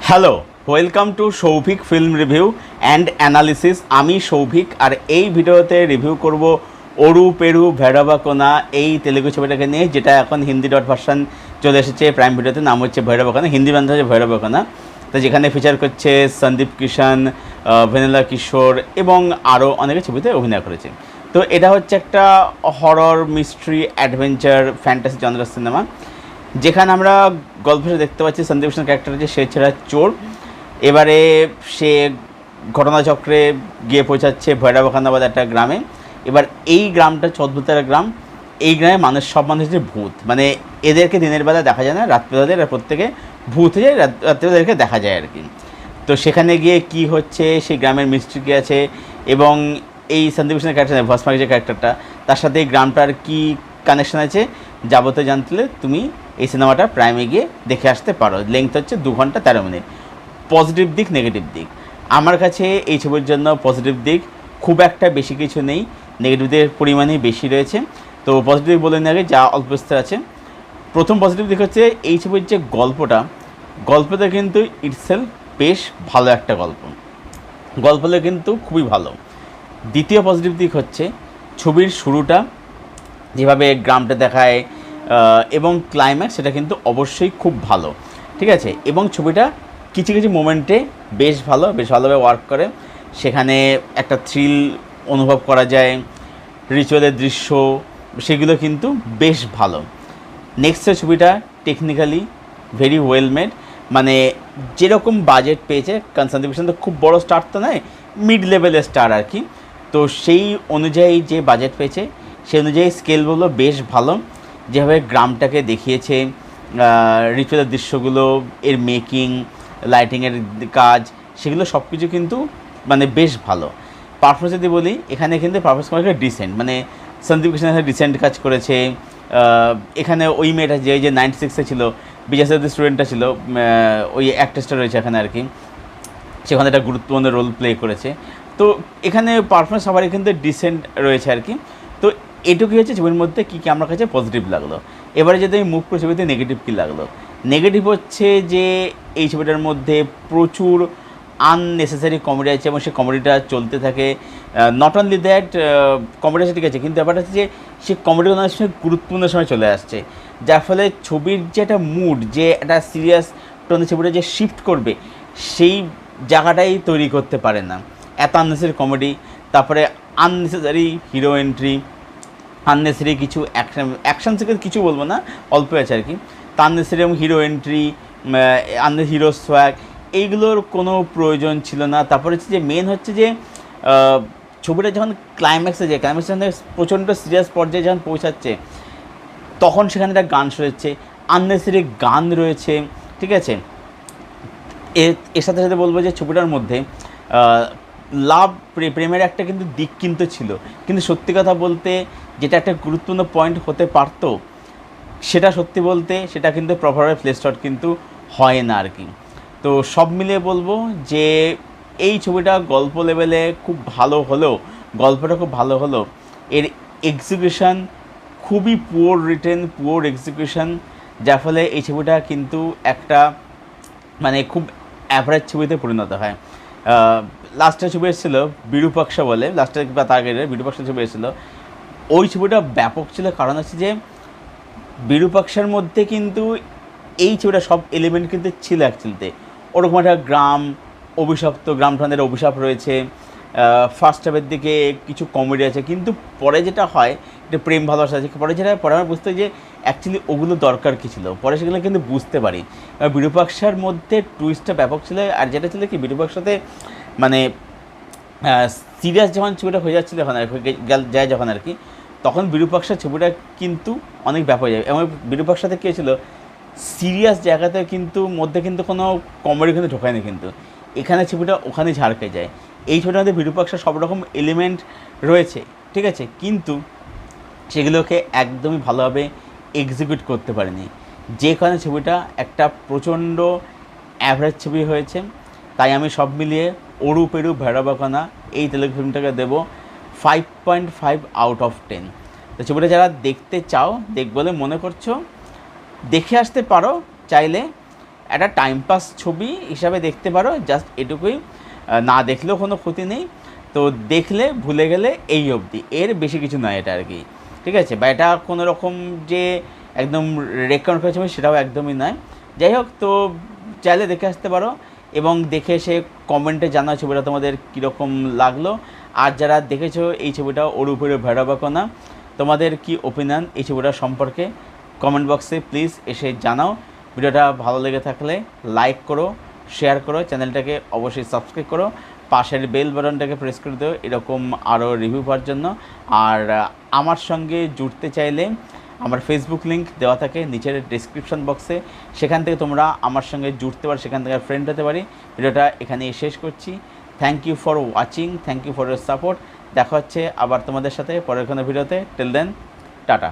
Hello, welcome to Souvik film review and analysis. আমি সৌভিক, আর এই ভিডিওতে রিভিউ করব ওরু পেরু ভৈরবাকোনা এই তেলেগু ছবিটাকে নিয়ে, যেটা এখন হিন্দি ডট ভার্সান চলে এসেছে প্রাইম ভিডিওতে। নাম হচ্ছে ভৈরবাকোনা, হিন্দি বান্ধব হচ্ছে ভৈরবাকোনা। তো যেখানে ফিচার করছে সন্দীপ কিষান, ভেনেলা কিশোর এবং আরও অনেকে ছবিতে অভিনয় করেছে। তো এটা হচ্ছে একটা হরর, মিস্ট্রি, অ্যাডভেঞ্চার, ফ্যান্টাসি জনরার সিনেমা, যেখানে আমরা গল্পে দেখতে পাচ্ছি সন্দীপ কিষান ক্যারেক্টার হচ্ছে সে ছেড়া চোর। এবারে সে ঘটনাচক্রে গিয়ে পৌঁছাচ্ছে ভৈরবাকোনা বলে একটা গ্রামে। এবার এই গ্রামটা হচ্ছে অদ্ভুতের গ্রাম। এই গ্রামে সব মানুষ হচ্ছে ভূত, মানে এদেরকে দিনের বেলা দেখা যায় না, রাত্রিবেলা এরা প্রত্যেকে ভূত হয়ে রাত্রিবেলা এদেরকে দেখা যায় আর কি। তো সেখানে গিয়ে কি হচ্ছে, সেই গ্রামের মিস্ট্রি কী আছে, এবং এই সন্দীপ কিষানের ক্যারেক্টার ভস্মাকে যে ক্যারেক্টারটা, তার সাথে এই গ্রামটার কী কানেকশন আছে যাবতীয় জানতে তুমি এই সিনেমাটা প্রাইমে গিয়ে দেখে আসতে পারো। লেংথ হচ্ছে 2 ঘন্টা 13 মিনিট। পজিটিভ দিক, নেগেটিভ দিক, আমার কাছে এই ছবির জন্য পজিটিভ দিক খুব একটা বেশি কিছু নেই, নেগেটিভদের পরিমাণই বেশি রয়েছে। তো পজিটিভ বলে নিয়ে আগে যা অল্প বিস্তর আছে। প্রথম পজিটিভ দিক হচ্ছে এই ছবির যে গল্পটা কিন্তু ইটসেলফ বেশ ভালো একটা গল্পটা কিন্তু খুবই ভালো। দ্বিতীয় পজিটিভ দিক হচ্ছে ছবির শুরুটা যেভাবে গ্রামটা দেখায় এবং ক্লাইম্যাক্স, সেটা কিন্তু অবশ্যই খুব ভালো, ঠিক আছে। এবং ছবিটা কিছু কিছু মোমেন্টে বেশ ভালোভাবে ওয়ার্ক করে। সেখানে একটা থ্রিল অনুভব করা যায়, রিচুয়ালের দৃশ্য, সেগুলো কিন্তু বেশ ভালো। নেক্সট ছবিটা টেকনিক্যালি ভেরি ওয়েল মেড, মানে যেরকম বাজেট পেয়েছে, কারণ সন্দীপ কিষান তো খুব বড় স্টার তো নয়, মিড লেভেলের স্টার আর কি। তো সেই অনুযায়ী যে বাজেট পেয়েছে সেই অনুযায়ী স্কেলগুলো বেশ ভালো। যেভাবে গ্রামটাকে দেখিয়েছে, রিচুয়ালের দৃশ্যগুলো, এর মেকিং, লাইটিংয়ের কাজ, সেগুলো সব কিছু কিন্তু মানে বেশ ভালো। পারফরমেন্স যদি বলি, এখানে কিন্তু পারফরমেন্স করা ডিসেন্ট, মানে সন্দীপ কিষান এখানে ডিসেন্ট কাজ করেছে। এখানে ওই মেয়েটা যে 96-এ ছিল, বিজয় সেতুপতি স্টুডেন্টটা ছিল, ওই অ্যাক্ট্রেসটা রয়েছে এখানে আর কি, সেখানে একটা গুরুত্বপূর্ণ রোল প্লে করেছে। তো এখানে পারফরমেন্স সবারই কিন্তু ডিসেন্ট রয়েছে আর কি। তো এটুকুই হচ্ছে ছবির মধ্যে কী কী আমার কাছে পজিটিভ লাগলো। এবারে যদি আমি মুভ করে ছবিতে নেগেটিভ কী লাগলো, নেগেটিভ হচ্ছে যে এই ছবিটার মধ্যে প্রচুর আননেসেসারি কমেডি আছে এবং সেই কমেডিটা চলতে থাকে। নট অনলি দ্যাট, কমেডি আছে ঠিক আছে, কিন্তু ব্যাপারটা হচ্ছে যে সে কমেডি অনেক সময় গুরুত্বপূর্ণ সময় চলে আসছে, যার ফলে ছবির যে একটা মুড, যে একটা সিরিয়াস টোনে ছবিটা যে শিফট করবে, সেই জায়গাটাই তৈরি করতে পারে না। এত আননেসেসারি কমেডি, তারপরে আননেসেসারি হিরো এন্ট্রি, আননেসেসারি কিছু অ্যাকশন থেকে কিছু বলবো না, অল্প আছে আর কি। তা আননেসেসারি এবং হিরো এন্ট্রি, হিরো সোয়াগ, এইগুলোর কোনো প্রয়োজন ছিল না। তারপরে হচ্ছে যে মেন হচ্ছে যে ছবিটা যখন ক্লাইম্যাক্সে প্রচণ্ড সিরিয়াস পর্যায়ে যখন পৌঁছাচ্ছে, তখন সেখানে একটা গান শুনেছে, আননেসেসারি গান রয়েছে, ঠিক আছে। এর সাথে সাথে বলবো যে ছবিটার মধ্যে লাভ, প্রেমের একটা কিন্তু দিক কিন্তু ছিল, কিন্তু সত্যি কথা বলতে যেটা একটা গুরুত্বপূর্ণ পয়েন্ট হতে পারতো, সেটা সত্যি বলতে সেটা কিন্তু প্রপারভাবে প্লেসড আউট কিন্তু হয় না আর কি। তো সব মিলিয়ে বলবো যে এই ছবিটা গল্প লেভেলে খুব ভালো হলেও, গল্পটা খুব ভালো হলো, এর এক্সিকিউশন খুবই পুয়ার রিটেন, পুয়ার এক্সিকিউশন, যার ফলে এই ছবিটা কিন্তু একটা মানে খুব অ্যাভারেজ ছবিতে পরিণত হয়। লাস্টের ছবি এসেছিলো বিরূপাক্ষা বলে, লাস্টের বা তার আগে বিরূপাক্ষার ছবি এসেছিলো, ওই ছবিটা ব্যাপক ছিল। কারণ হচ্ছে যে বিরূপাক্ষার মধ্যে কিন্তু এই ছবিটা সব এলিমেন্ট কিন্তু ছিল অ্যাকচুয়ালিতে। ওরকম একটা গ্রাম, অভিশপ্ত গ্রামঠানের অভিশাপ রয়েছে, ফার্স্ট হাফের দিকে কিছু কমেডি আছে, কিন্তু পরে যেটা হয় এটা প্রেম ভালোবাসা আছে, পরে আমার বুঝতে যে অ্যাকচুয়ালি ওগুলো দরকার কী ছিল, পরে সেগুলো কিন্তু বুঝতে পারি। বিরূপাক্ষার মধ্যে টুইস্টটা ব্যাপক ছিল। আর যেটা ছিল কি, বিরূপাক্ষাতে মানে সিরিয়াস যখন ছবিটা হয়ে যাচ্ছিলো এখন যায় যখন আর কি, তখন বিরূপাক্ষার ছবিটা কিন্তু অনেক ব্যাপক হয়ে যায়। এবং বিরূপাক্ষাতে কী ছিল, সিরিয়াস জায়গাতে কিন্তু মধ্যে কিন্তু কোনো কমেডি কিন্তু ঢোকায়নি, কিন্তু এখানে ছবিটা ওখানে ঝাড়কে যায়। এই ছবিটার মধ্যে বিরূপাক্ষার সব রকম এলিমেন্ট রয়েছে, ঠিক আছে, কিন্তু সেগুলোকে একদমই ভালোভাবে এক্সিকিউট করতে পারেনি, যে কারণে ছবিটা একটা প্রচণ্ড অ্যাভারেজ ছবি হয়েছে। তাই আমি সব মিলিয়ে ওরু পেরু ভৈরবাকোনা এই তেলেগু ফিল্মটাকে দেবো 5.5 আউট অফ 10। তো ছবিটা যারা দেখতে চাও, বলে মনে করছো, দেখে আসতে পারো চাইলে। একটা টাইম পাস ছবি হিসাবে দেখতে পারো, জাস্ট এটুকুই। না দেখলেও কোনো ক্ষতি নেই, তো দেখলে ভুলে গেলে এই অবধি, এর বেশি কিছু নয় এটা আর কি, ঠিক আছে? বা এটা কোনো রকম যে একদম রেকমেন্ড করা ছবি সেটাও একদমই নয়। যাই হোক, তো চাইলে দেখে আসতে পারো এবং দেখে এসে কমেন্টে জানাও ছবিটা তোমাদের কীরকম লাগলো। আর যারা দেখেছো এই ছবিটা অরুপেরু ভেড়াবাকনা, তোমাদের কি ওপিনিয়ন এই ছবিটা সম্পর্কে কমেন্ট বক্সে প্লিজ এসে জানাও। ভিডিওটা ভালো লেগে থাকলে লাইক করো, শেয়ার করো, চ্যানেলটাকে অবশ্যই সাবস্ক্রাইব করো, পাশের বেল বাটনটাকে প্রেস করে দিও এরকম আরও রিভিউ পাওয়ার জন্য। আর আমার সঙ্গে জুড়তে চাইলে আমার ফেসবুক লিঙ্ক দেওয়া থাকে নিচের ডিসক্রিপশন বক্সে, সেখান থেকে তোমরা আমার সঙ্গে জুড়তে পারো, সেখান থেকে ফ্রেন্ড হতে পারি। ভিডিওটা এখানেই শেষ করছি। Thank you for watching, thank you for your support. দেখা হচ্ছে আবার তোমাদের সাথে পরের কোনো ভিডিওতে। Till then, tata.